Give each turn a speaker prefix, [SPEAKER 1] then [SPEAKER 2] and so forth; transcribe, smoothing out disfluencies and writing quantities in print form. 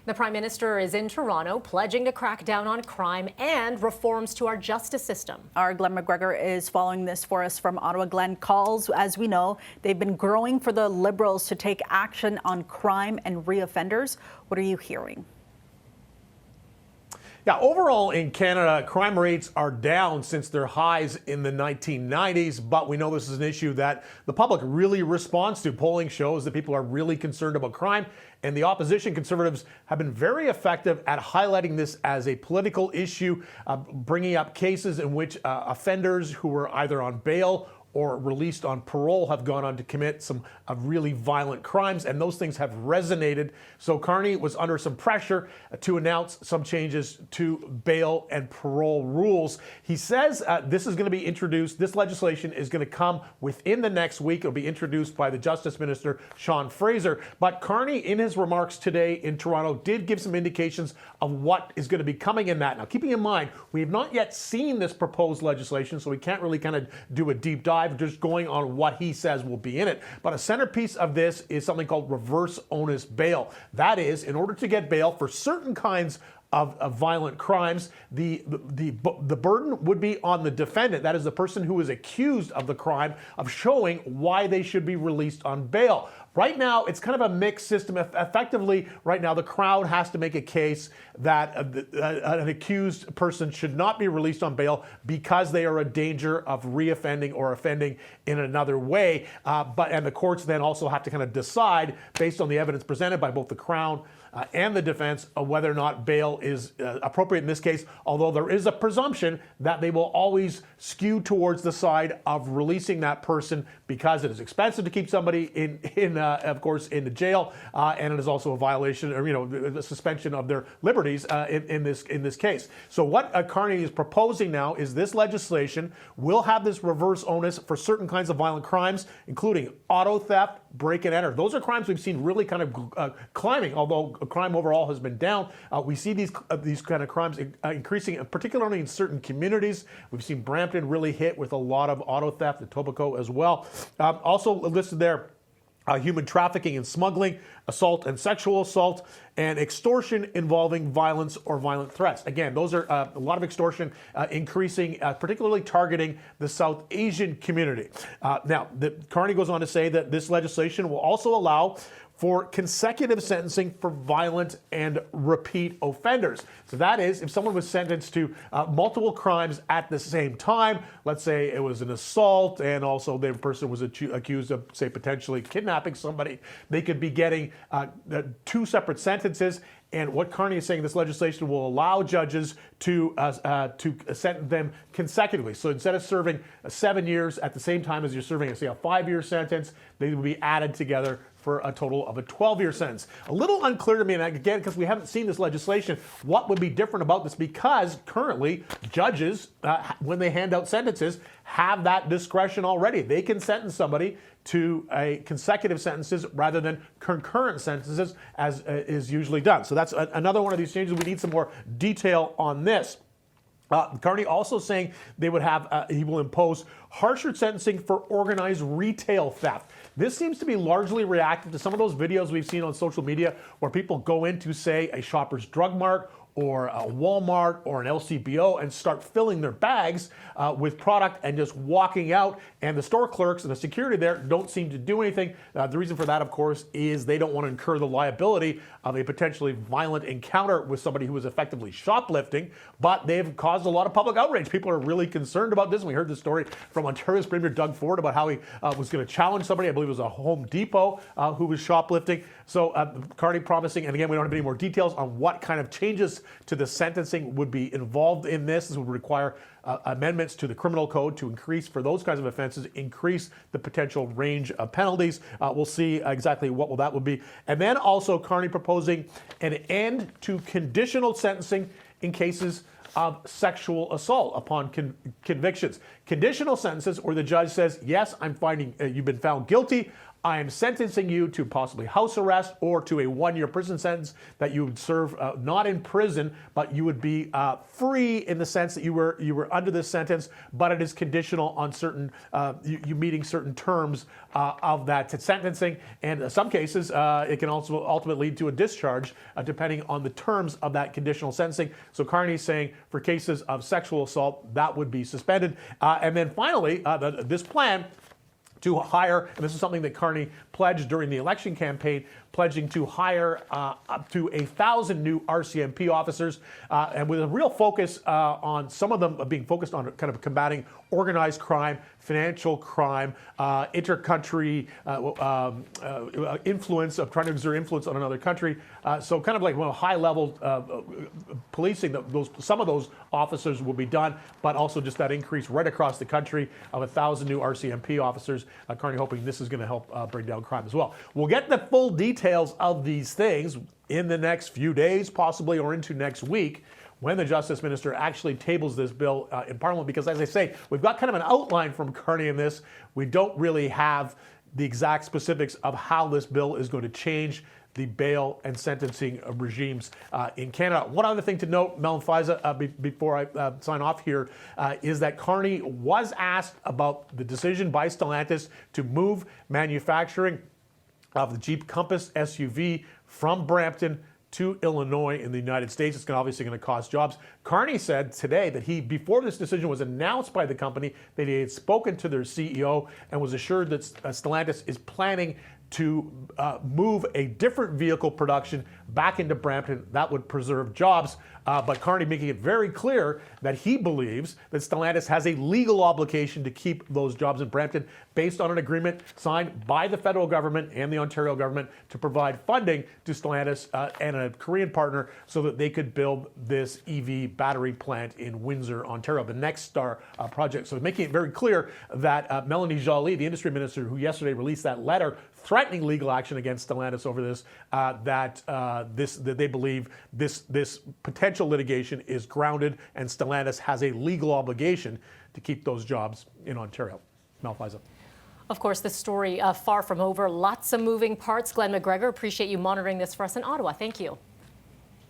[SPEAKER 1] The Prime Minister is in Toronto pledging to crack down on crime and reforms to our justice system.
[SPEAKER 2] Our Glenn McGregor is following this for us from Ottawa. Glenn, calls, as we know, they've been growing for the Liberals to take action on crime and reoffenders. What are you hearing?
[SPEAKER 3] Yeah, overall in Canada, crime rates are down since their highs in the 1990s, but we know this is an issue that the public really responds to. Polling shows that people are really concerned about crime, and the opposition Conservatives have been very effective at highlighting this as a political issue, bringing up cases in which offenders who were either on bail or released on parole have gone on to commit some really violent crimes, and those things have resonated. So Carney was under some pressure to announce some changes to bail and parole rules. He says this is going to be introduced, this legislation is going to come within the next week. It'll be introduced by the Justice Minister, Sean Fraser. But Carney, in his remarks today in Toronto, did give some indications of what is going to be coming in that. Now, keeping in mind, we have not yet seen this proposed legislation, so we can't really kind of do a deep dive, just going on what he says will be in it. But a centerpiece of this is something called reverse onus bail. That is, in order to get bail for certain kinds of violent crimes, the burden would be on the defendant, that is the person who is accused of the crime, of showing why they should be released on bail. Right now, it's kind of a mixed system. Effectively, right now, the Crown has to make a case that an accused person should not be released on bail because they are a danger of reoffending or offending in another way. And the courts then also have to kind of decide, based on the evidence presented by both the Crown and the defense, of whether or not bail is appropriate in this case, although there is a presumption that they will always skew towards the side of releasing that person because it is expensive to keep somebody of course, in the jail, and it is also a violation, or the suspension of their liberties in this case. So what Carney is proposing now is this legislation will have this reverse onus for certain kinds of violent crimes, including auto theft, break and enter. Those are crimes we've seen really kind of climbing, although crime overall has been down. We see these kind of crimes increasing, particularly in certain communities. We've seen Brampton really hit with a lot of auto theft, and Etobicoke as well. Also listed there, human trafficking and smuggling, assault and sexual assault, and extortion involving violence or violent threats. Again, those are a lot of extortion increasing, particularly targeting the South Asian community. Now, Carney goes on to say that this legislation will also allow for consecutive sentencing for violent and repeat offenders. So that is, if someone was sentenced to multiple crimes at the same time, let's say it was an assault and also the person was accused of, say, potentially kidnapping somebody, they could be getting two separate sentences. And what Carney is saying, this legislation will allow judges to sentence them consecutively. So instead of serving 7 years at the same time as you're serving, say, a 5-year sentence, they will be added together for a total of a 12-year sentence. A little unclear to me, and again, because we haven't seen this legislation, what would be different about this, because currently judges, when they hand out sentences, have that discretion already. They can sentence somebody to consecutive sentences rather than concurrent sentences, as is usually done. So that's another one of these changes. We need some more detail on this. Carney also saying they would have, he will impose harsher sentencing for organized retail theft. This seems to be largely reactive to some of those videos we've seen on social media where people go into, say, a Shoppers Drug Mart or a Walmart or an LCBO and start filling their bags with product and just walking out, and the store clerks and the security there don't seem to do anything. The reason for that, of course, is they don't want to incur the liability of a potentially violent encounter with somebody who is effectively shoplifting, but they've caused a lot of public outrage. People are really concerned about this, and we heard the story from Ontario's Premier Doug Ford about how he was going to challenge somebody, I believe it was a Home Depot, who was shoplifting. So Carney promising, and again, we don't have any more details on what kind of changes to the sentencing would be involved in this. This would require amendments to the criminal code to increase, for those kinds of offenses, increase the potential range of penalties. We'll see exactly what that would be. And then also Carney proposing an end to conditional sentencing in cases of sexual assault upon convictions. Conditional sentences where the judge says, yes, I'm finding you've been found guilty I am sentencing you to possibly house arrest or to a 1-year prison sentence that you would serve not in prison, but you would be free in the sense that you were under this sentence, but it is conditional on certain you meeting certain terms of that sentencing. And in some cases, it can also ultimately lead to a discharge, depending on the terms of that conditional sentencing. So Carney's saying for cases of sexual assault, that would be suspended. And then finally, this plan to hire, and this is something that Carney pledged during the election campaign, pledging to hire up to 1,000 new RCMP officers, and with a real focus on some of them being focused on kind of combating organized crime, financial crime, inter-country influence, of trying to exert influence on another country. So kind of like high-level policing, some of those officers will be done, but also just that increase right across the country of 1,000 new RCMP officers. Carney hoping this is going to help bring down crime as well. We'll get the full details of these things in the next few days, possibly, or into next week, when the Justice Minister actually tables this bill in Parliament, because as I say, we've got kind of an outline from Carney in this. We don't really have the exact specifics of how this bill is going to change the bail and sentencing regimes in Canada. One other thing to note, Mel and Faiza, before I sign off here, is that Carney was asked about the decision by Stellantis to move manufacturing of the Jeep Compass SUV from Brampton to Illinois in the United States. It's obviously going to cost jobs. Carney said today that before this decision was announced by the company, that he had spoken to their CEO and was assured that Stellantis is planning to move a different vehicle production back into Brampton that would preserve jobs. But Carney making it very clear that he believes that Stellantis has a legal obligation to keep those jobs in Brampton based on an agreement signed by the federal government and the Ontario government to provide funding to Stellantis and a Korean partner so that they could build this EV battery plant in Windsor, Ontario, the Next Star project. So making it very clear that Melanie Joly, the industry minister who yesterday released that letter threatening legal action against Stellantis over this, that they believe this potential litigation is grounded, and Stellantis has a legal obligation to keep those jobs in Ontario. Mel, Faiza.
[SPEAKER 1] Of course, the story far from over. Lots of moving parts. Glenn McGregor, appreciate you monitoring this for us in Ottawa. Thank you.